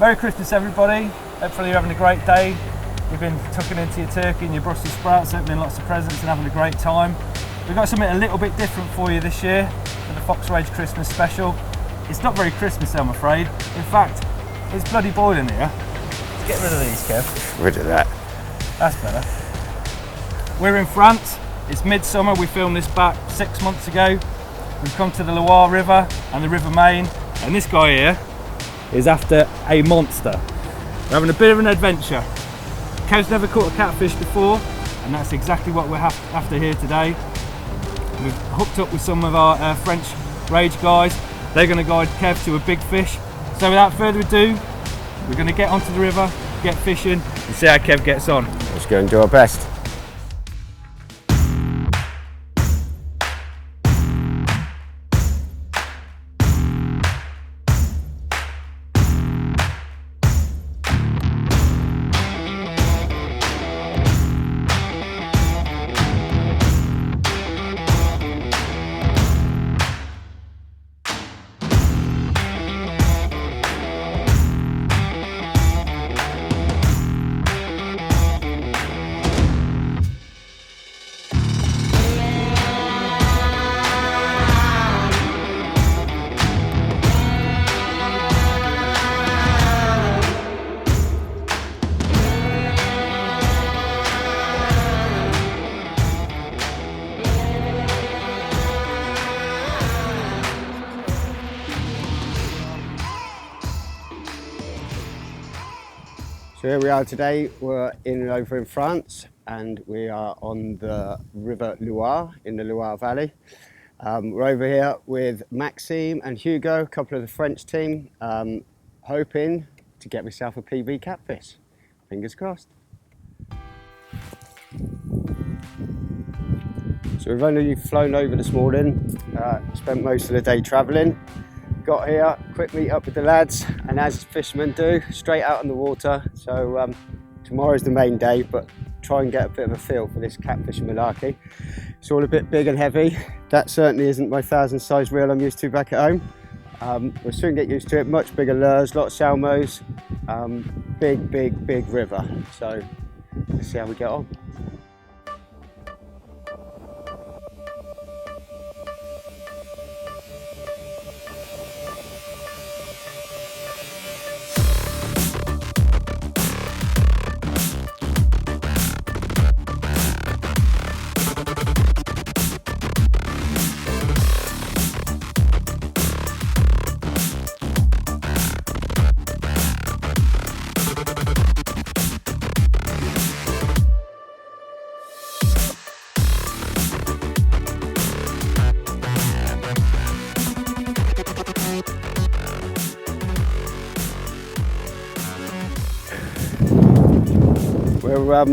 Merry Christmas everybody, hopefully you're having a great day. You've been tucking into your turkey and your Brussels sprouts, opening lots of presents and having a great time. We've got something a little bit different for you this year for the Fox Rage Christmas special. It's not very Christmassy, I'm afraid. In fact, it's bloody boiling here. Get rid of these, Kev. Rid of that. That's better. We're in France, it's midsummer, we filmed this back 6 months ago. We've come to the Loire River and the River Main, and this guy here is after a monster. We're having a bit of an adventure. Kev's never caught a catfish before, and that's exactly what we're after here today. We've hooked up with some of our French Rage guys. They're going to guide Kev to a big fish. So without further ado, we're going to get onto the river, get fishing, and see how Kev gets on. Let's go and do our best. So here we are today, we're over in France, and we are on the River Loire, in the Loire Valley. We're over here with Maxime and Hugo, a couple of the French team, hoping to get myself a PB catfish. Fingers crossed. So we've only flown over this morning, spent most of the day travelling. Got here, quick meet up with the lads, and as fishermen do, straight out on the water. So tomorrow's the main day, but try and get a bit of a feel for this catfish malarkey. It's all a bit big and heavy. That certainly isn't my 1,000 size reel I'm used to back at home. We'll soon get used to it. Much bigger lures, lot of salmos, big river. So let's see how we get on. We're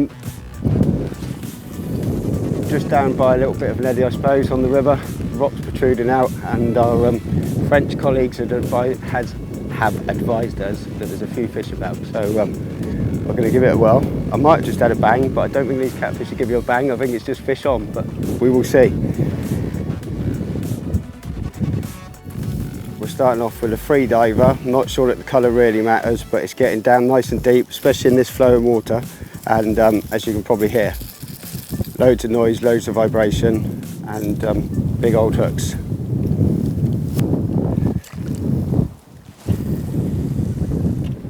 just down by a little bit of an eddy, I suppose, on the river. Rocks protruding out, and our French colleagues have advised us that there's a few fish about. So we're going to give it a whirl. I might have just had a bang, but I don't think these catfish will give you a bang. I think it's just fish on, but we will see. We're starting off with a free diver. I'm not sure that the colour really matters, but it's getting down nice and deep, especially in this flowing water. And as you can probably hear, loads of noise, loads of vibration, and big old hooks.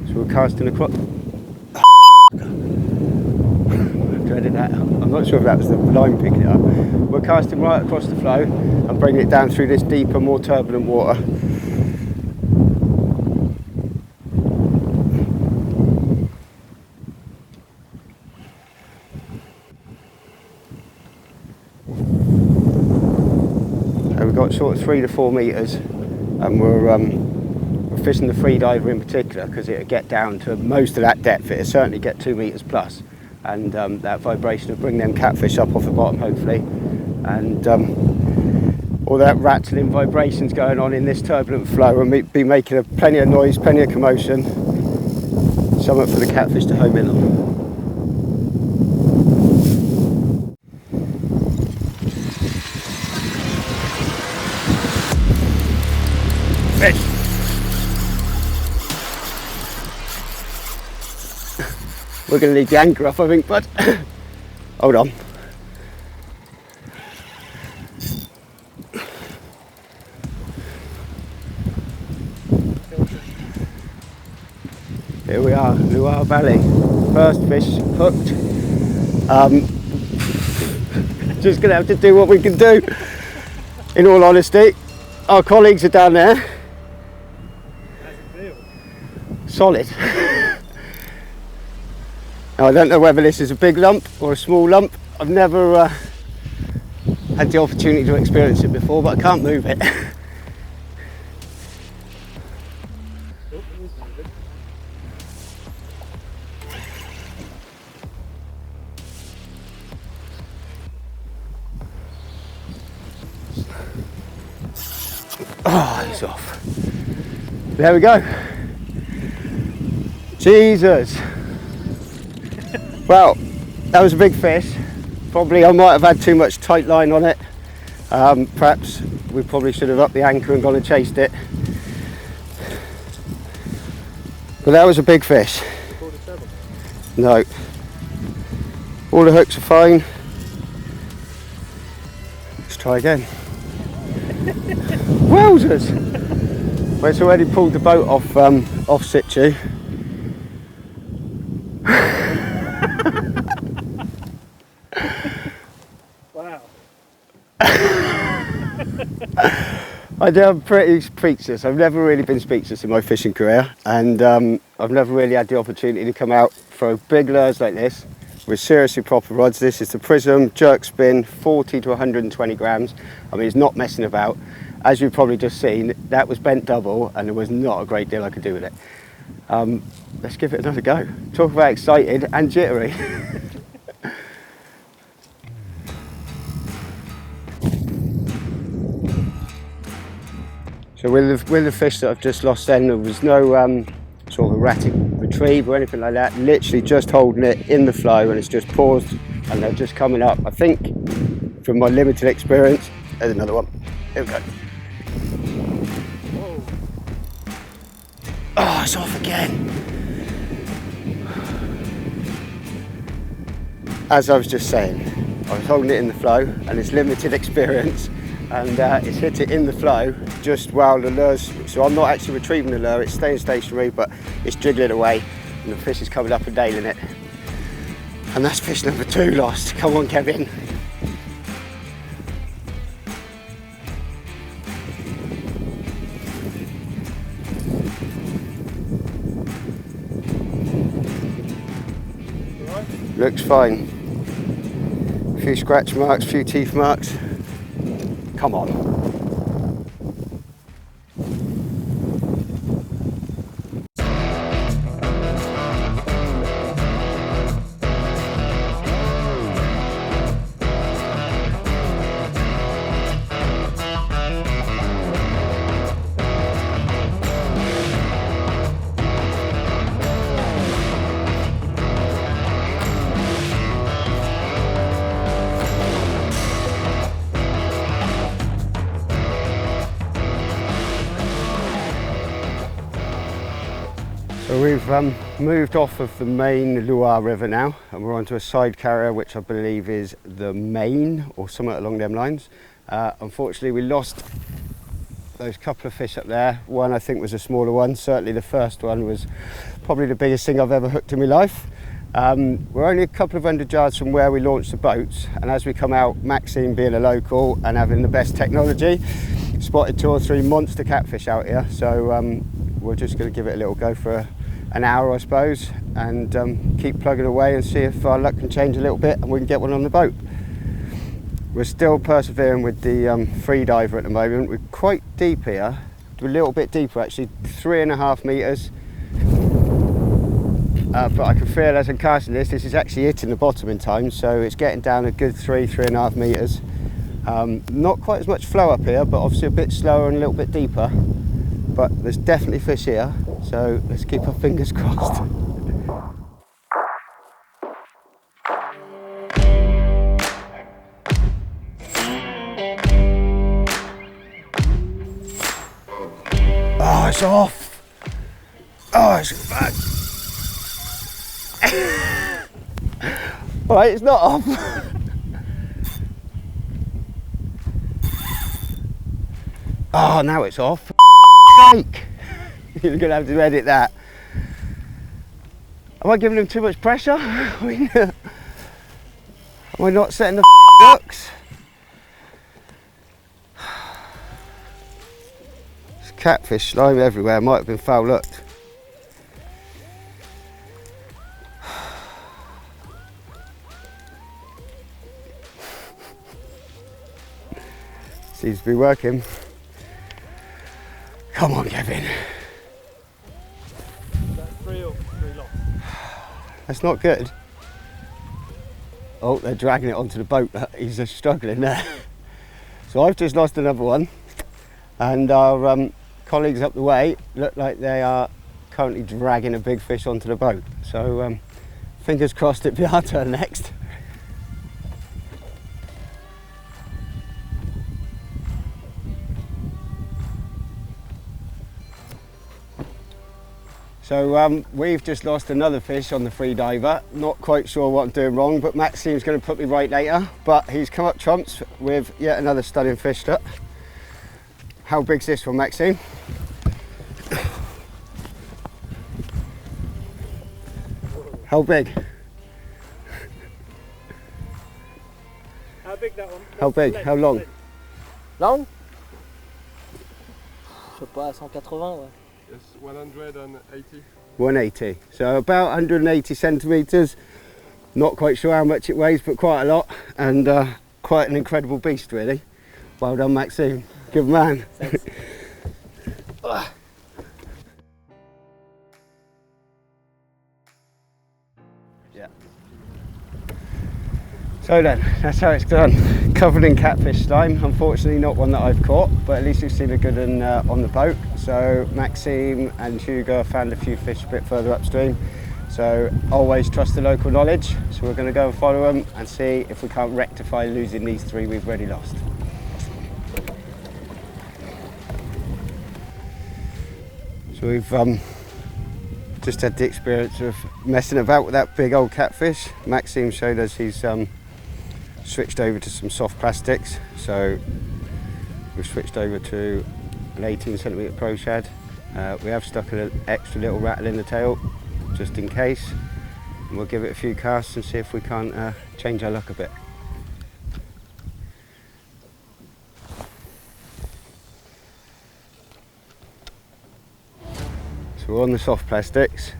So we're casting across. Dreaded that. I'm not sure if that was the line picking it up. We're casting right across the flow and bringing it down through this deeper, more turbulent water. We've got sort of 3 to 4 metres, and we're fishing the free diver in particular because it'll get down to most of that depth. It'll certainly get 2 metres plus, and that vibration will bring them catfish up off the bottom hopefully, and all that rattling vibrations going on in this turbulent flow and be making plenty of noise, plenty of commotion, something for the catfish to home in on. Fish. We're going to leave the anchor off, I think, bud. Hold on. Here we are, Loire Valley. First fish hooked. Just going to have to do what we can do. In all honesty, our colleagues are down there. Solid. Now, I don't know whether this is a big lump or a small lump. I've never had the opportunity to experience it before, but I can't move it. Oh, he's off. There we go. Jesus. Well, that was a big fish. Probably I might have had too much tight line on it. Perhaps we probably should have upped the anchor and gone and chased it. But that was a big fish. No. All the hooks are fine. Let's try again. Wowzers! Well, it's already pulled the boat off situ. Wow. I'm pretty speechless. I've never really been speechless in my fishing career, and I've never really had the opportunity to come out for big lures like this with seriously proper rods. This is the Prism jerk spin, 40 to 120 grams. I mean, it's not messing about. As you've probably just seen, that was bent double and there was not a great deal I could do with it. Let's give it another go. Talk about excited and jittery. So with the fish that I've just lost then, there was no sort of erratic retrieve or anything like that. Literally just holding it in the flow, and it's just paused and they're just coming up. I think from my limited experience, there's another one. Here we go. Whoa. Oh, it's off again. As I was just saying, I was holding it in the flow and it's limited experience, and it's hit it in the flow just while the lure's, so I'm not actually retrieving the lure, it's staying stationary, but it's jiggling away and the fish is coming up and nailing it. And that's fish number 2 lost. Come on, Kevin. Looks fine. A few scratch marks, a few teeth marks. Come on. So we've moved off of the main Loire River now, and we're onto a side carrier which I believe is the Main or somewhere along them lines. Unfortunately we lost those couple of fish up there. One I think was a smaller one, certainly the first one was probably the biggest thing I've ever hooked in my life. We're only a couple of 100 yards from where we launched the boats, and as we come out, Maxime being a local and having the best technology, spotted 2 or 3 monster catfish out here. So we're just going to give it a little go for an hour, I suppose, and keep plugging away and see if our luck can change a little bit and we can get one on the boat. We're still persevering with the free diver at the moment. We're quite deep here, a little bit deeper actually, 3.5 metres. But I can feel as I'm casting this is actually hitting the bottom in time, so it's getting down a good 3.5 metres. Not quite as much flow up here, but obviously a bit slower and a little bit deeper. But there's definitely fish here, so let's keep our fingers crossed. Oh, it's off! Oh, it's back! Alright, it's not off. Oh, now it's off. Sake. You're going to have to edit that. Am I giving him too much pressure? I mean, am I not setting the hooks? There's catfish slime everywhere. Might have been foul looked. Seems to be working. Come on, Kevin. That's 3 or 3 lost. That's not good. Oh, they're dragging it onto the boat. He's just struggling there. So I've just lost another one, and our colleagues up the way look like they are currently dragging a big fish onto the boat. So fingers crossed it'll be our turn next. So we've just lost another fish on the free diver. Not quite sure what I'm doing wrong, but Maxime's going to put me right later. But he's come up trumps with yet another stunning fish stuck. How big's this one, Maxime? How big? How big that one? How big? How long? Long? Je sais pas, 180, ouais. Yes, 180. 180. So about 180 centimetres. Not quite sure how much it weighs, but quite a lot. And quite an incredible beast, really. Well done, Maxime. Good man. Thanks. Yeah. So then, that's how it's done. Covered in catfish slime. Unfortunately not one that I've caught, but at least you've seen a good one on the boat. So Maxime and Hugo found a few fish a bit further upstream. So always trust the local knowledge. So we're going to go and follow them and see if we can't rectify losing these 3 we've already lost. So we've just had the experience of messing about with that big old catfish. Maxime showed us he's switched over to some soft plastics. So we've switched over to an 18cm pro shad. We have stuck an extra little rattle in the tail just in case, and we'll give it a few casts and see if we can't change our luck a bit. So we're on the soft plastics,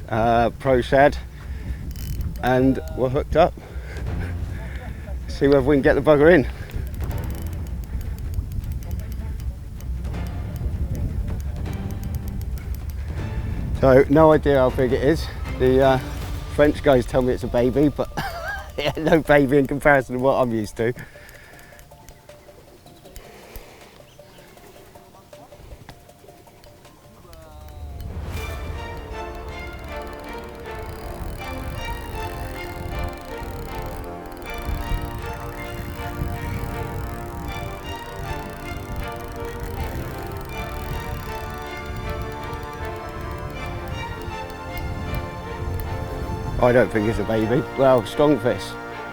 pro shad, and we're hooked up. See whether we can get the bugger in. So no idea how big it is. The French guys tell me it's a baby, but yeah, no baby in comparison to what I'm used to. I don't think it's a baby. Well, strong fish.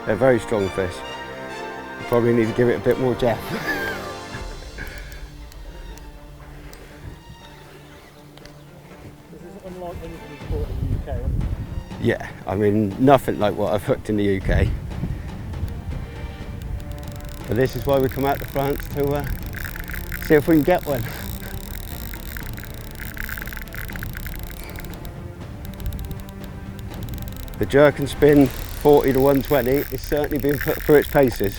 They're very strong fish. Probably need to give it a bit more Jeff. This is unlike anything we've caught in the UK. Yeah, I mean, nothing like what I've hooked in the UK. But this is why we come out to France to see if we can get one. The jerk and spin 40 to 120 is certainly being put through its paces.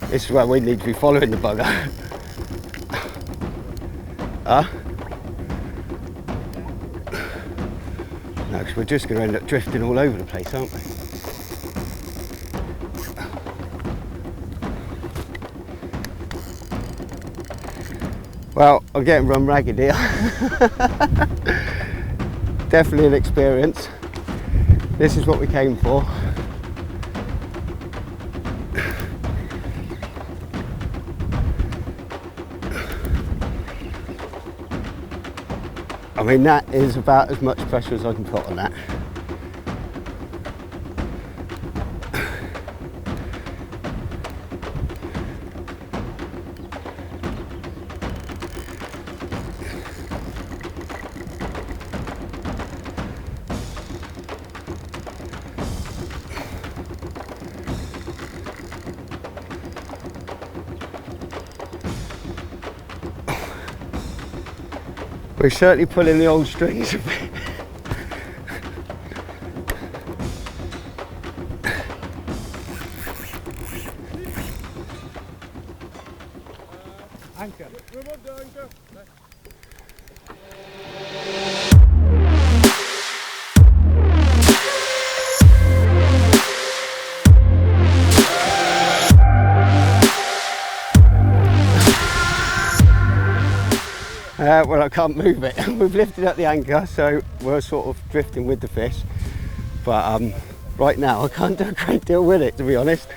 This is where we need to be following the bugger. Huh? No, because we're just going to end up drifting all over the place, aren't we? Well, I'm getting run ragged here. Definitely an experience. This is what we came for. I mean, that is about as much pressure as I can put on that. We're certainly pulling the old strings a bit. Anchor. Remove the anchor. Well, I can't move it. We've lifted up the anchor, so we're sort of drifting with the fish. But right now, I can't do a great deal with it, to be honest.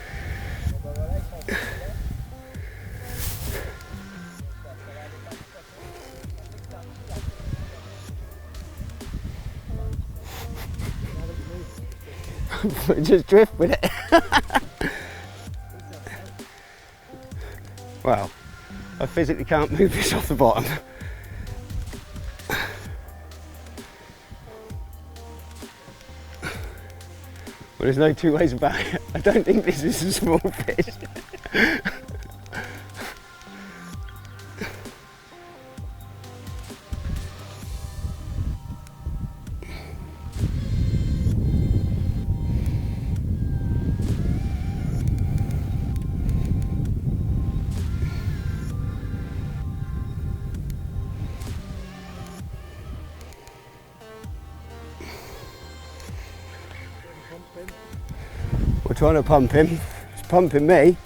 Just drift with it. Well, I physically can't move this off the bottom. Well, there's no two ways about it. I don't think this is a small fish. We're trying to pump him. He's pumping me.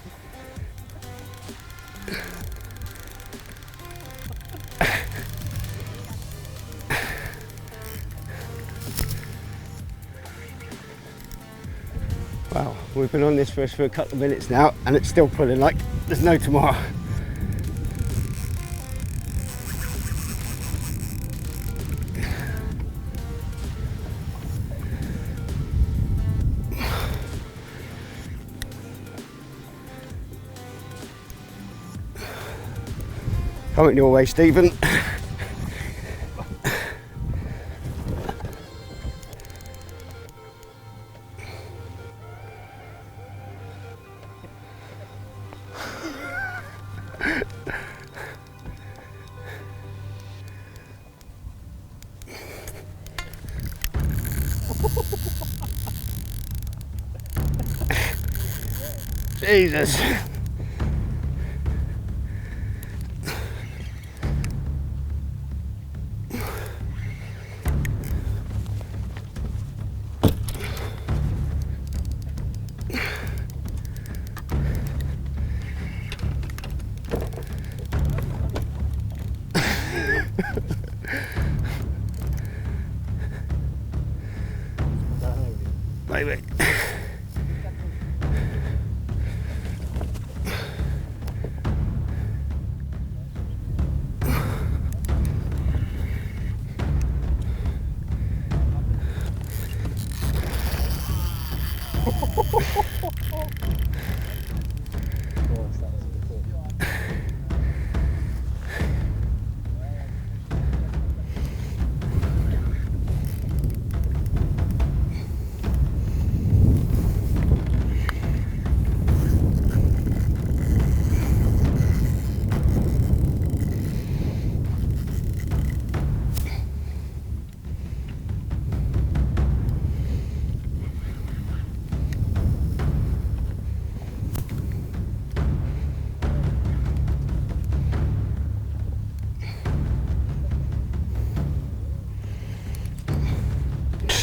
Wow, we've been on this fish for a couple of minutes now and it's still pulling like there's no tomorrow. Coming your way, Stephen. Jesus. Maybe.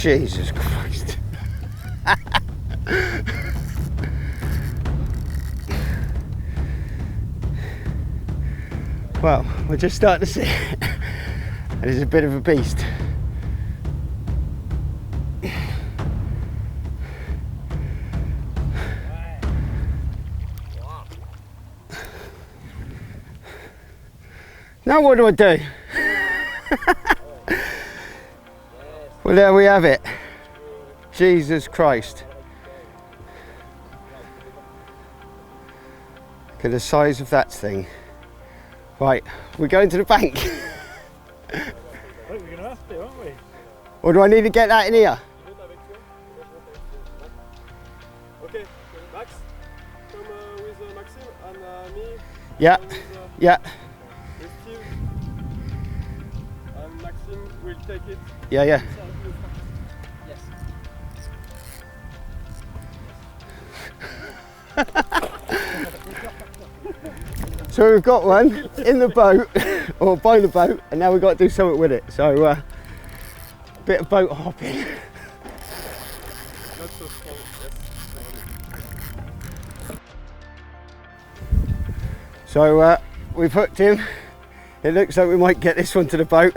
Jesus Christ. Well, we're just starting to see it. And it's a bit of a beast. Now what do I do? Well, there we have it. Jesus Christ. Look at the size of that thing. Right, we're going to the bank. I think we're going to have to, aren't we? Or do I need to get that in here? Okay, Max, come with Maxime and me. Yeah, yeah, With Steve. And Maxime will take it. yeah, yeah. So we've got one in the boat, or by the boat, and now we've got to do something with it. So, a bit of boat hopping. Not so strong, yes. So we've hooked him. It looks like we might get this one to the boat.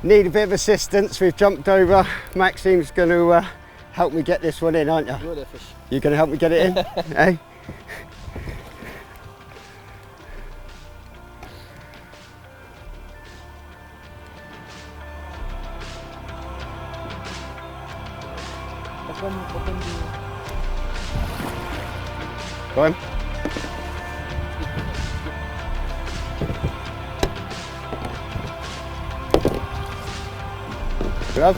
Need a bit of assistance. We've jumped over. Maxime's going to help me get this one in, aren't you? Good fish. You're going to help me get it in? Eh? Go on. Grab.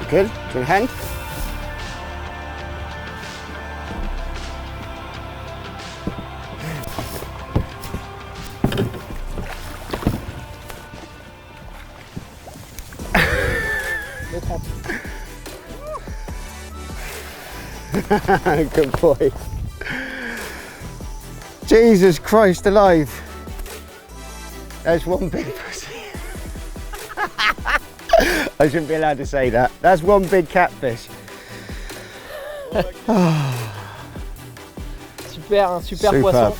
Good. To the hand. Good boy. Jesus Christ alive. There's one big pussy. I shouldn't be allowed to say that. That's one big catfish. Super, un super poisson.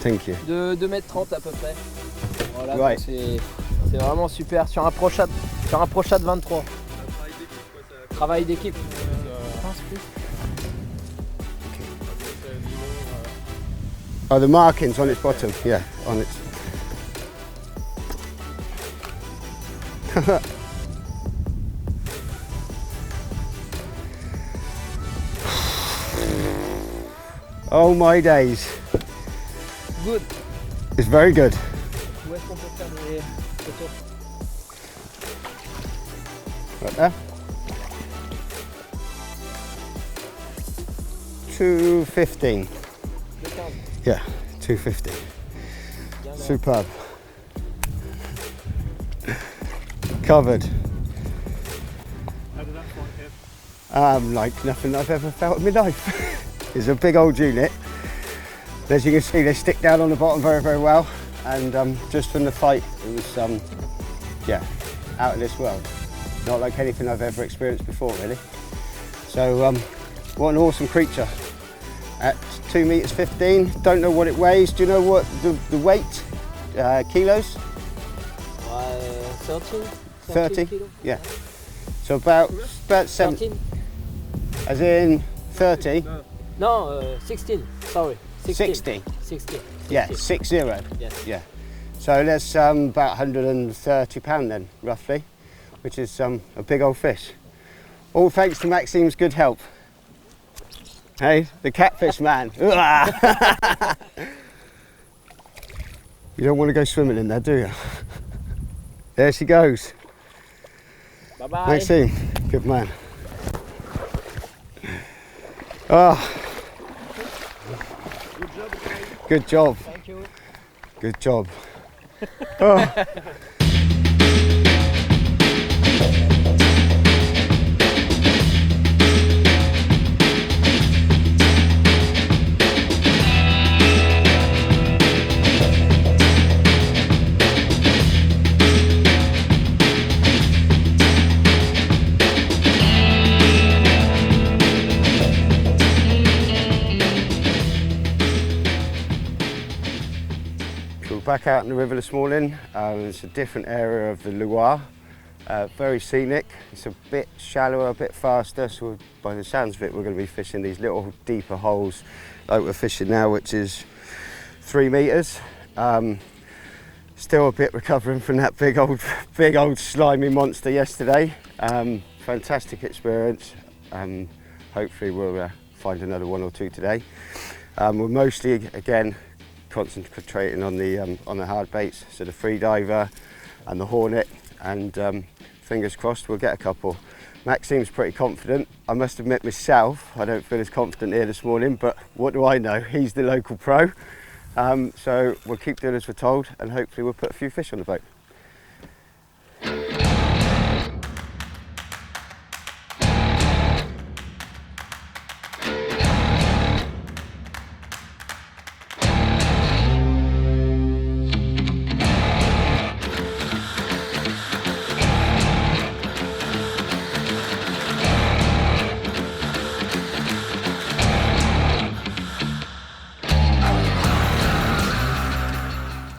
Thank you. De 2,30 m à peu près. Voilà, Ouais. donc c'est vraiment super. Sur un Prochat de 23. Travail d'équipe. Oh, the markings on its bottom, yeah, on its. Oh my days. Good. It's very good. Où est-ce qu'on peut faire des photos? Right there. 215. Yeah, 250. Superb. Covered. How did that fight, Kev? Like nothing I've ever felt in my life. It's a big old unit. As you can see, they stick down on the bottom very, very well. And just from the fight, it was, yeah, out of this world. Not like anything I've ever experienced before, really. So, what an awesome creature. At 2 meters 15, don't know what it weighs. Do you know what the weight, kilos? 30? Kilos. Yeah. So about 7, 13? as in 30? No, 16, sorry. 60? 60. Yeah, 60. Yes. Yeah. So that's about £130 then, roughly, which is a big old fish. All thanks to Maxime's good help. Hey, the catfish man. You don't want to go swimming in there, do you? There she goes. Bye-bye. Maxime, good man. Oh. Good job. Thank you. Good job. Oh. Back out in the river this morning. It's a different area of the Loire. Very scenic. It's a bit shallower, a bit faster, so by the sounds of it we're going to be fishing these little deeper holes like we're fishing now, which is 3 metres. Still a bit recovering from that big old slimy monster yesterday. Fantastic experience. Hopefully we'll find another 1 or 2 today. We're mostly, again, concentrating on the hard baits, so the free diver and the hornet, and fingers crossed we'll get a couple. Maxime's pretty confident. I must admit myself, I don't feel as confident here this morning, but what do I know? He's the local pro. So we'll keep doing as we're told, and hopefully we'll put a few fish on the boat.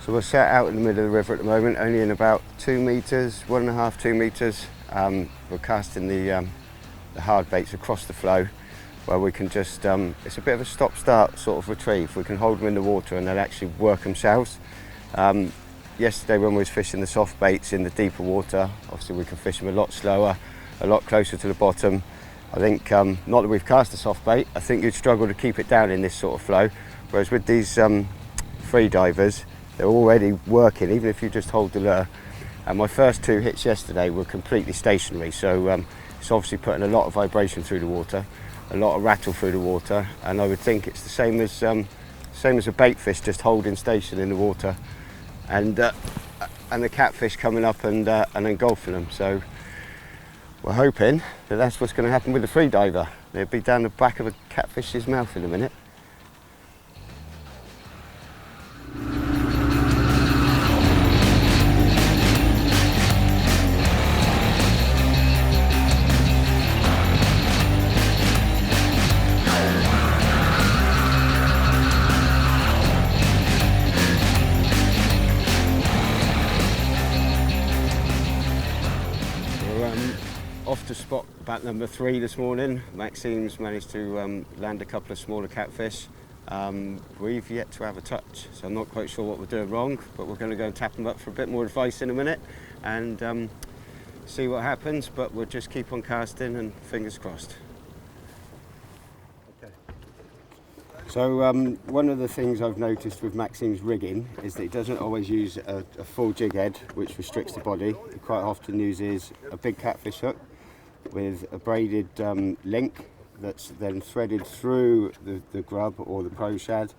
So we're set out in the middle of the river at the moment, only in about 2 metres, 1.5, 2 metres. We're casting the hard baits across the flow, where we can just, it's a bit of a stop-start sort of retrieve. We can hold them in the water and they'll actually work themselves. Yesterday when we was fishing the soft baits in the deeper water, obviously we can fish them a lot slower, a lot closer to the bottom. I think, not that we've cast a soft bait, I think you'd struggle to keep it down in this sort of flow, whereas with these free divers, they're already working, even if you just hold the lure. And my first 2 hits yesterday were completely stationary, so it's obviously putting a lot of vibration through the water, a lot of rattle through the water, and I would think it's the same as a bait fish just holding station in the water, and the catfish coming up and engulfing them. So we're hoping that that's what's going to happen with the free diver. They'll be down the back of a catfish's mouth in a minute. Off to spot bat number 3 this morning. Maxime's managed to land a couple of smaller catfish. We've yet to have a touch, so I'm not quite sure what we're doing wrong, but we're going to go and tap them up for a bit more advice in a minute and see what happens, but we'll just keep on casting and fingers crossed. Okay. So one of the things I've noticed with Maxime's rigging is that he doesn't always use a full jig head, which restricts the body. He quite often uses a big catfish hook with a braided link that's then threaded through the grub or the pro shad.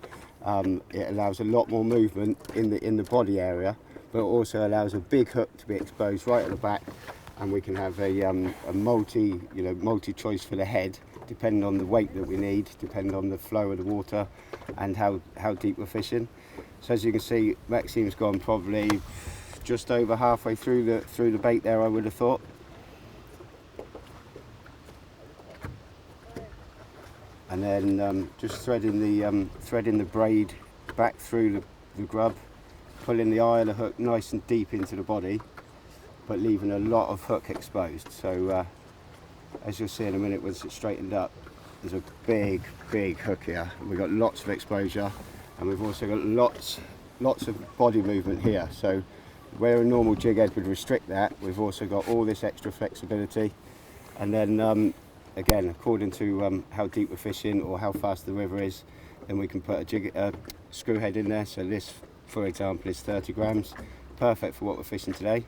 It allows a lot more movement in the body area, but it also allows a big hook to be exposed right at the back, and we can have a multi-choice for the head, depending on the weight that we need, depending on the flow of the water and how deep we're fishing. So as you can see, Maxime's gone probably just over halfway through the bait there, I would have thought. And then just threading the braid back through the grub, pulling the eye of the hook nice and deep into the body, but leaving a lot of hook exposed. So as you'll see in a minute, once it's straightened up, there's a big hook here. We've got lots of exposure, and we've also got lots of body movement here. So where a normal jig head would restrict that, we've also got all this extra flexibility. And then again, according to how deep we're fishing or how fast the river is, then we can put a screw head in there. So this, for example, is 30 grams, perfect for what we're fishing today.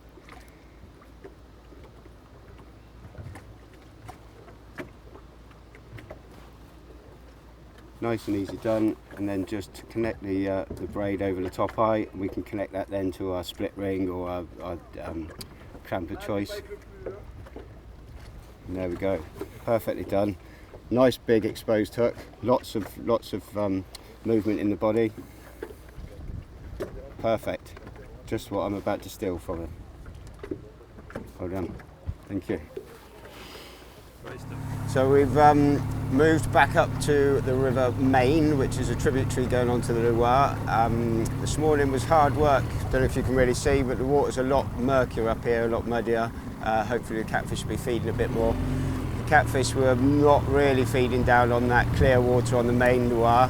Nice and easy done, and then just connect the braid over the top eye. We can connect that then to our split ring or our clamp of choice. And there we go, perfectly done. Nice big exposed hook, lots of movement in the body. Perfect, just what I'm about to steal from him. Well done, thank you. So we've moved back up to the River Main, which is a tributary going onto the Loire. This morning was hard work. Don't know if you can really see, but the water's a lot murkier up here, a lot muddier. Hopefully the catfish will be feeding a bit more. The catfish were not really feeding down on that clear water on the main Loire.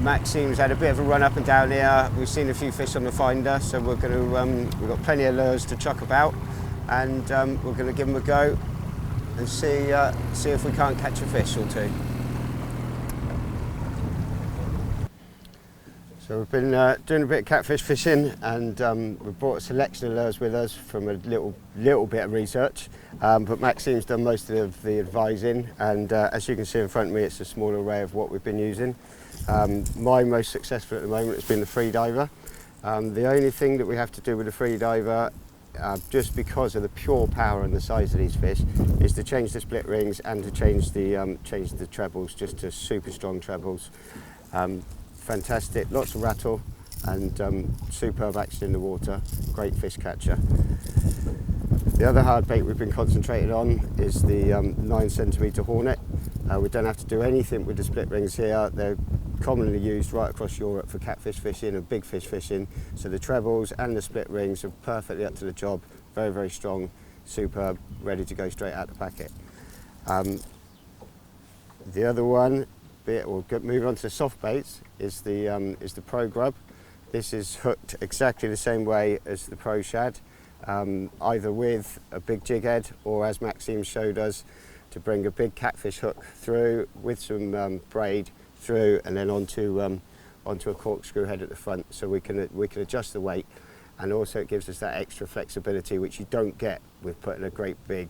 Maxime's had a bit of a run up and down here. We've seen a few fish on the finder, so we're going to, we've got plenty of lures to chuck about, and we're going to give them a go and see if we can't catch a fish or two. So we've been doing a bit of catfish fishing, and we've brought a selection of lures with us from a little bit of research, but Maxime's done most of the advising, and as you can see in front of me, it's a small array of what we've been using. My most successful at the moment has been the free diver. The only thing that we have to do with the free diver, just because of the pure power and the size of these fish, is to change the split rings and to change the trebles just to super strong trebles. Fantastic, lots of rattle, and superb action in the water, great fish catcher. The other hard bait we've been concentrating on is the 9cm hornet. We don't have to do anything with the split rings here. They're commonly used right across Europe for catfish fishing and big fish fishing. So the trebles and the split rings are perfectly up to the job. Very, very strong, superb, ready to go straight out the packet. The other one, moving on to the soft baits, is the Pro Grub. This is hooked exactly the same way as the Pro Shad, either with a big jig head or, as Maxime showed us, to bring a big catfish hook through with some braid through and then onto a corkscrew head at the front, so we can adjust the weight, and also it gives us that extra flexibility which you don't get with putting a great big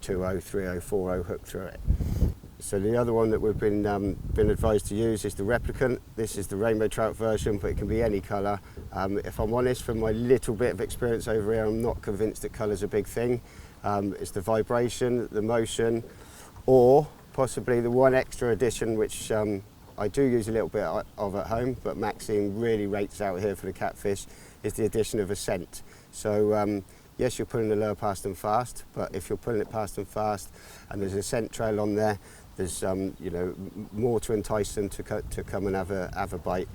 2.0, 3.0, 4.0 hook through it. So the other one that we've been advised to use is the Replicant. This is the rainbow trout version, but it can be any colour. If I'm honest, from my little bit of experience over here, I'm not convinced that colour's a big thing. It's the vibration, the motion, or possibly the one extra addition which I do use a little bit of at home, but Maxime really rates out here for the catfish, is the addition of a scent. So yes, you're pulling the lure past them fast, but if you're pulling it past them fast and there's a scent trail on there, there's more to entice them to come and have a bite.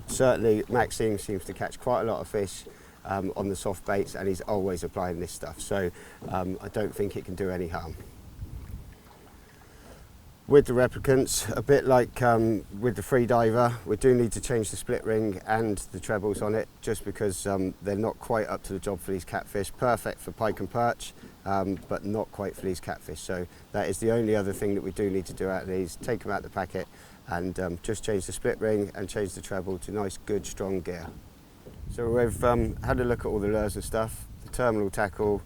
Certainly Maxime seems to catch quite a lot of fish on the soft baits, and he's always applying this stuff, so I don't think it can do any harm. With the replicants, a bit like with the free diver, we do need to change the split ring and the trebles on it, just because they're not quite up to the job for these catfish. Perfect for pike and perch, but not quite for these catfish. So that is the only other thing that we do need to do out of these. Take them out the packet and just change the split ring and change the treble to nice, good, strong gear. So we've had a look at all the lures and stuff. The terminal tackle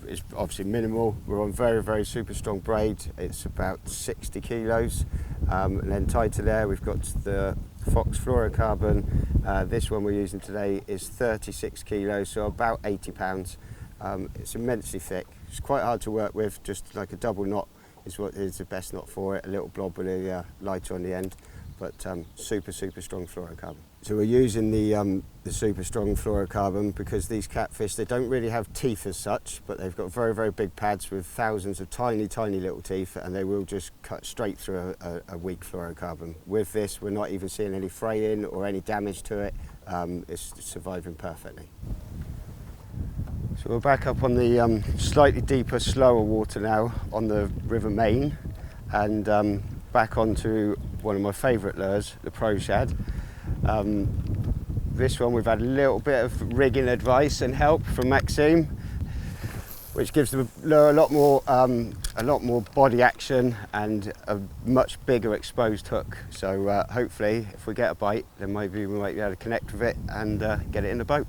is obviously minimal. We're on very, very super strong braid. It's about 60 kilos. And then tied to there, we've got the Fox fluorocarbon. This one we're using today is 36 kilos, so about 80 pounds. It's immensely thick. It's quite hard to work with, just like a double knot is what is the best knot for it. A little blob with a lighter on the end, but super, super strong fluorocarbon. So we're using the super strong fluorocarbon because these catfish, they don't really have teeth as such, but they've got very, very big pads with thousands of tiny, tiny little teeth, and they will just cut straight through a weak fluorocarbon. With this, we're not even seeing any fraying or any damage to it. It's surviving perfectly. So we're back up on the slightly deeper, slower water now on the River Main, and back onto one of my favourite lures, the Pro Shad. This one we've had a little bit of rigging advice and help from Maxime, which gives the lure a lot more body action and a much bigger exposed hook. So hopefully, if we get a bite, then maybe we might be able to connect with it and get it in the boat.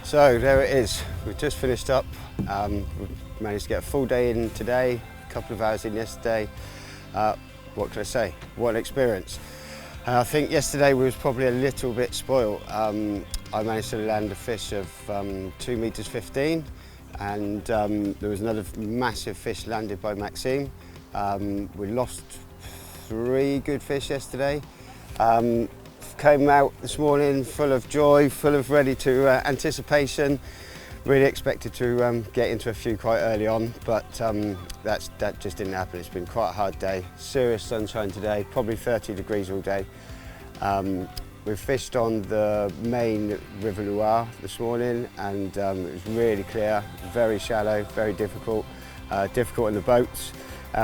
So there it is, we've just finished up. We've managed to get a full day in today, a couple of hours in yesterday. What can I say? What an experience. I think yesterday we was probably a little bit spoiled. I managed to land a fish of 2 meters 15, and there was another massive fish landed by Maxime. We lost 3 good fish yesterday. Came out this morning full of joy, full of ready to anticipation. Really expected to get into a few quite early on, but that just didn't happen. It's been quite a hard day. Serious sunshine today, probably 30 degrees all day. We fished on the main River Loire this morning, and it was really clear, very shallow, very difficult, difficult on the boats.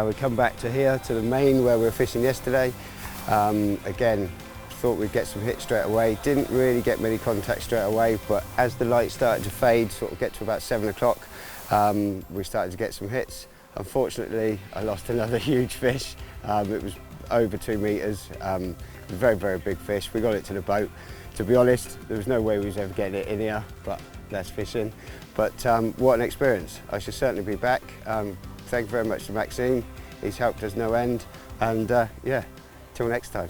We come back to here, to the main where we were fishing yesterday. Again, thought we'd get some hits straight away. Didn't really get many contacts straight away, but as the light started to fade, sort of get to about 7 o'clock, we started to get some hits. Unfortunately, I lost another huge fish. It was over 2 meters. Very, very big fish. We got it to the boat. To be honest, there was no way we was ever getting it in here, but that's fishing. But what an experience. I should certainly be back. Thank you very much to Maxime. He's helped us no end. And yeah, till next time.